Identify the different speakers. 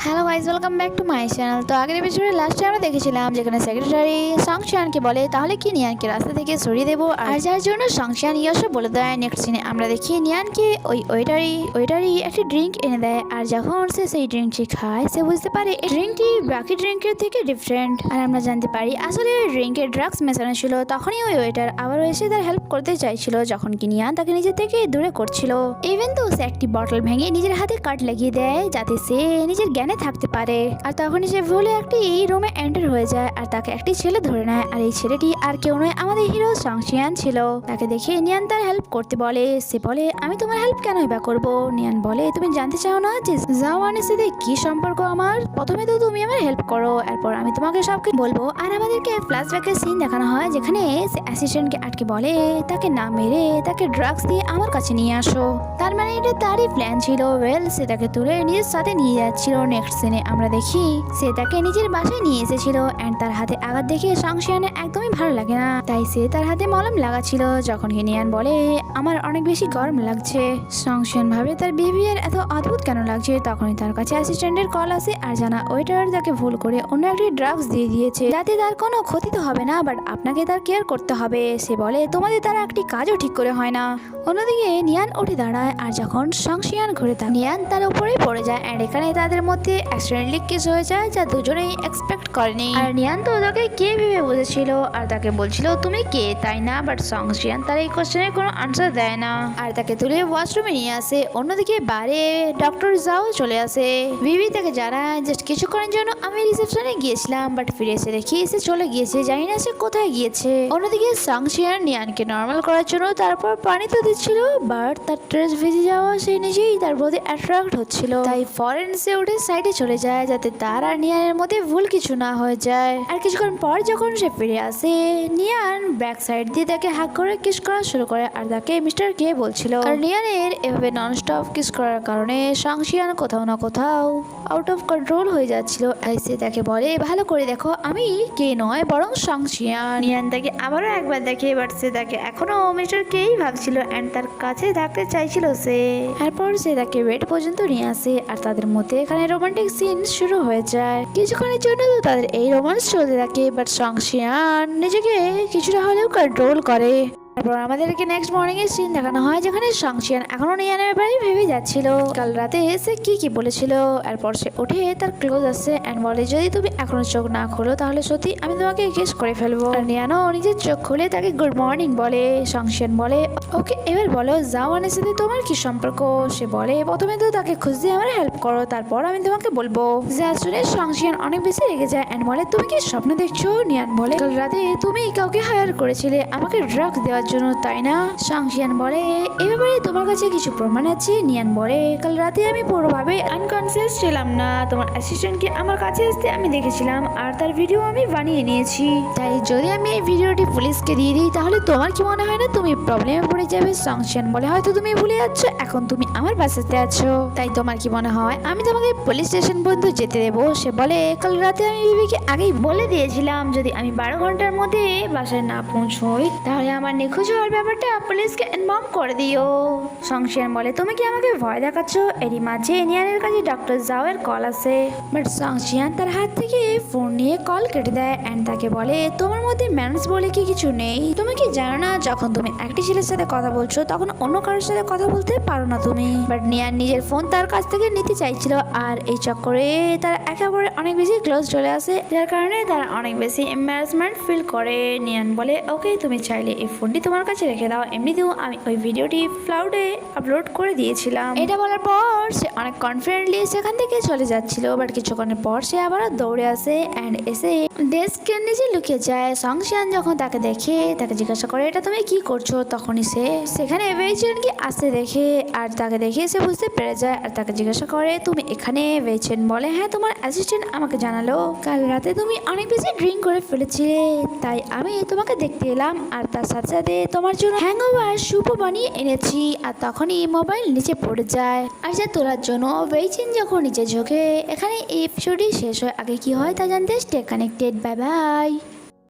Speaker 1: Hello guys, welcome back to my channel. তো আগের এপিসোডে লাস্টে আমরা দেখেছিলাম যেখানে সেক্রেটারি সংশিয়ানকে বলে তাহলে কি নিয়ানকে রাস্তা থেকে সরিয়ে দেবো, আর যার জন্য সংশিয়ান ইয়াসও বলে দেয়। নেক্সট সিনে আমরা দেখি নিয়ানকে ওই ওয়েটারই একটি ড্রিঙ্ক এনে দেয়, আর যখন সে সেই ড্রিঙ্কটি খায় সে বুঝতে পারে এই ড্রিঙ্কটি বাকি ড্রিঙ্কের থেকে ডিফারেন্ট, আর আমরা জানতে পারি আসলে ওই ড্রিঙ্কে ড্রাগস মেশানো ছিল। তখনই ওই ওয়েটার আবারও এসে তার হেল্প করতে চাইছিল, যখন কি নিয়ান তাকে নিজের থেকে দূরে করছিল। ইভেন তো সে একটি বটল ভেঙে নিজের হাতে কাট লাগিয়ে দেয় যাতে সে নিজের জ্ঞানে থাকতে পারে। আর তখনই সে ভুলে একটি রুমে এন্টার হয়ে যায়, আর তাকে একটি ছেলে ধরে নেয়, আর এই ছেলেটি আর কেউ নয় আমাদের হিরো সংশিয়ান ছিল। তাকে দেখে নিয়ান তার হেল্প করতে বলে। সে বলে আমি তোমার হেল্প কেনই বা করবো। নিয়ান বলে তুমি জানতে চাও না যে জাওয়ানের সাথে কি সম্পর্ক আমার? প্রথমে তো তুমি আমার হেল্প করো, এরপর আমি তোমাকে সবকিছু বলবো। আর আমাদেরকে ফ্ল্যাশব্যাকের সিন দেখানো হয় যেখানে সে অ্যাসিস্ট্যান্টকে আটকে বলে তাকে না মেরে তাকে ড্রাগস দিয়ে আমার কাছে নিয়ে আসো। তার মানে এটা তারই প্ল্যান ছিল। ওয়েল সে তাকে তুলে নিজের সাথে নিয়ে যাচ্ছিল। নেক্সট সিনে আমরা দেখি সে তাকে নিজের বাসায় নিয়ে এসেছিল, এন্ড তার হাতে আঘাত দেখে সংশিয়ানের একদমই ভালো লাগে না, তাই সে তার হাতে মলম লাগাচ্ছিল। যখন নিয়ান বলে আমার অনেক বেশি গরম লাগছে, সংশিয়ান ভাবে তার বিহেভিয়ার এত অদ্ভুত কেন লাগছে। তখনই তার কাছে অ্যাসিস্ট্যান্টের কল আসে, আর জানা ওয়েটার তাকে ভুল করে অন্য একটি ড্রাগস দিয়ে দিয়েছে যাতে তার কোনো ক্ষতি তো হবে না, বাট আপনাকে তার কেয়ার করতে হবে। সে বলে তোমাদের তারা একটি কাজও ঠিক করে হয় না। অন্যদিকে নিয়ান উঠে দাঁড়ায়, আর যখন সংশিয়ান ঘুরে তাকায় নিয়ান তার উপরেই পড়ে যায়, এন্ড এখানে তাদের মধ্যে অ্যাক্সিডেন্টালি কিস হয়ে যায় যা দুজনেই এক্সপেক্ট করেনি। আর নিয়ান তো তাকে কে ভেবে বুঝেছিল আর তাকে বলছিল তুমি কে, তাই না? বাট সংশিয়ান তার এই কোশ্চেনের কোনো আনসার দেয় না, আর তাকে তুলে ওয়াশরুমে নিয়ে আসে। অন্যদিকে বাইরে ডক্টর জাও চলে আসে। ভিভি তাকে জানায় জাস্ট কিছুক্ষণের জন্য আমি রিসেপশনে গিয়েছিলাম, বাট ফিরে এসে দেখি সে চলে গিয়েছে, জানি না সে কোথায় গিয়েছে। অন্যদিকে সংশিয়ান নিয়ানকে নর্মাল করার জন্য তারপর পানি তো দিচ্ছিল, বাট তার ড্রেস ভিজে যাওয়া সে নিজেই তার প্রতি অ্যাট্রাক্ট হচ্ছিল, তাই ফরেন্সে উঠে সাইডে চলে যায় যাতে তার আর নিয়ানের মধ্যে ভুল কিছু না হয়ে যায়। আর কিছুক্ষণ পর যখন সে ফিরে আসে নিয়ান ব্যাক সাইড দিয়ে তাকে হাক করে কিস করা শুরু করে, আর তাকে মিস্টার কে বলছিল। আর নিয়ানের এভাবে ননস্টপ কিস করার কারণে সংশিয়ান কোথাও না কোথাও আউট অফ কন্ট্রোল হয়ে যাচ্ছিল। সে তাকে বলে ভালো করে দেখো আমি কে নয় বরং সংশিয়ান। নিয়ান তাকে আবারও একবার দেখে, বাট সে তাকে এখনো মিস্টার কেই ভাবছিল এন্ড তার কাছে থাকতে চাইছিল সে। এরপর সে তাকে বেড পর্যন্ত নিয়ে আসে, আর তাদের মধ্যে এখানে রোমান্টিক সিন শুরু হয়ে যায়। কিছুক্ষণের জন্য তো তাদের এই রোমান্স চলতে থাকে, বাট সংশিয়ান নিজেকে কিছুটা হলেও কন্ট্রোল করে। তারপর আমাদেরকে নেক্সট মর্নিং এর সিন দেখানো হয় যেখানে সংশিয়ান এখনো নিয়ানের ব্যাপারে ভেবে যাচ্ছিল কাল রাতে সে কি বলেছিল। এরপর সে উঠে তার ক্লোজ আসছে এন্ড বলে যদি তুমি এখনো চোখ না খোলো তাহলে সত্যি আমি তোমাকে কিস করে ফেলবো। আর নিয়ানও নিজের চোখ খুলে তাকে গুড মর্নিং বলে। সংশিয়ান বলে ওকে এবার বলো জাওয়ানের সাথে তোমার কি সম্পর্ক। সে বলে প্রথমে তো তাকে খুঁজতে আমার হেল্প করো, তারপর আমি তোমাকে বলবো। যা শুনে সংশিয়ান অনেক বেশি রেগে যায় এন্ড বলে তুমি কি স্বপ্ন দেখছো। নিয়ান বলে কাল রাতে তুমি কাউকে হায়ার করেছিলে আমাকে ড্রাগস দেওয়ার জন্য, তাই না? সংশিয়ান বলে এ ব্যাপারে তোমার কাছে কিছু প্রমাণ আছে। নিয়ান বলে কাল রাতে আমি পুরোভাবে আনকনসিয়াস ছিলাম না, তোমার অ্যাসিস্ট্যান্টকে আমার কাছে আসতে আমি দেখেছিলাম আর তার ভিডিও আমি বানিয়ে নিয়েছি, তাই যদি আমি এই ভিডিওটি পুলিশকে দিয়ে দিই তাহলে তোমার কি মনে হয় না তুমি প্রবলেমে পড়ে যাবে। সংশিয়ান বলে হয়তো তুমি ভুলে যাচ্ছ এখন তুমি আমার বাসাতে আছো, তাই তোমার কি মনে হয় আমি তোমাকে পুলিশ স্টেশন পর্যন্ত যেতে দেবো। সে বলে কাল রাতে আমি বিবিকে আগেই বলে দিয়েছিলাম যদি আমি 12 ঘন্টার মধ্যে বাসায় না পৌঁছই তাহলে আমার নিখোঁজ হওয়ার ব্যাপারটা পুলিশকে ইনফর্ম করে দিও। সংশিয়ান বলে তুমি কি আমাকে ভয় দেখাচ্ছ। এরই মাঝে নিয়ানের কাছে ডক্টর জাওয়ের কল আসে, বাট সংশিয়ান তার হাত থেকে ফোন নিয়ে কল কেটে দেয় এন্ড তাকে বলে তোমার মধ্যে ম্যানার্স বলে কি কিছু নেই। তুমি কি জানো না যখন তুমি একটি ছেলের সাথে কথা বলছো তখন অন্য কারোর সাথে কথা বলতে পারো না তুমি। বাট নিয়ান নিজের ফোন তার কাছ থেকে নিতে চাইছিল, আর এই চক্করে তার একেবারে অনেক বেশি ক্লোজ চলে আসে, যার কারণে তারা অনেক বেশি এম্বারাসমেন্ট ফিল করে। নিয়ান বলে ওকে তুমি চাইলে এই ফোনটি তোমার কাছে রেখে দাও, এমনিতেও আমি ওই ভিডিওটি ক্লাউডে আপলোড করে দিয়েছিলাম। এটা বলার পর সে অনেক কনফিডেন্টলি সেখান থেকে চলে যাচ্ছিল, বাট কিছুক্ষণের পর সে আবার দৌড়ে আসে এন্ড এসে ডেস্কের নিচে লুকিয়ে যায়। সংশিয়ান যখন তাকে দেখে তাকে জিজ্ঞাসা করে এটা তুমি কি করছো, তখনই সে সেখানে ওয়েচেন কি আসতে দেখে, আর তাকে দেখে সে বুঝতে পেরে যায় আর তাকে জিজ্ঞাসা করে তুমি এখানে। ওয়েচেন বলে হ্যাঁ তোমার অ্যাসিস্ট্যান্ট আমাকে জানালো কাল রাতে তুমি অনেক বেশি ড্রিঙ্ক করে ফেলেছিলে, তাই আমি তোমাকে দেখতে এলাম আর তার সাথে সাথে তোমার জন্য হ্যাংওভার স্যুপও বানিয়ে এনেছি। আর তখনই মোবাইল নিচে পড়ে যায়, আর যা তোলার জন্য ওয়েচেন যখন নিচে ঝোঁকে। এখানে এই এপিসোডই শেষ হয়, আগে কি হয় তা জানতে স্টে কানেক্টেড। Bye bye.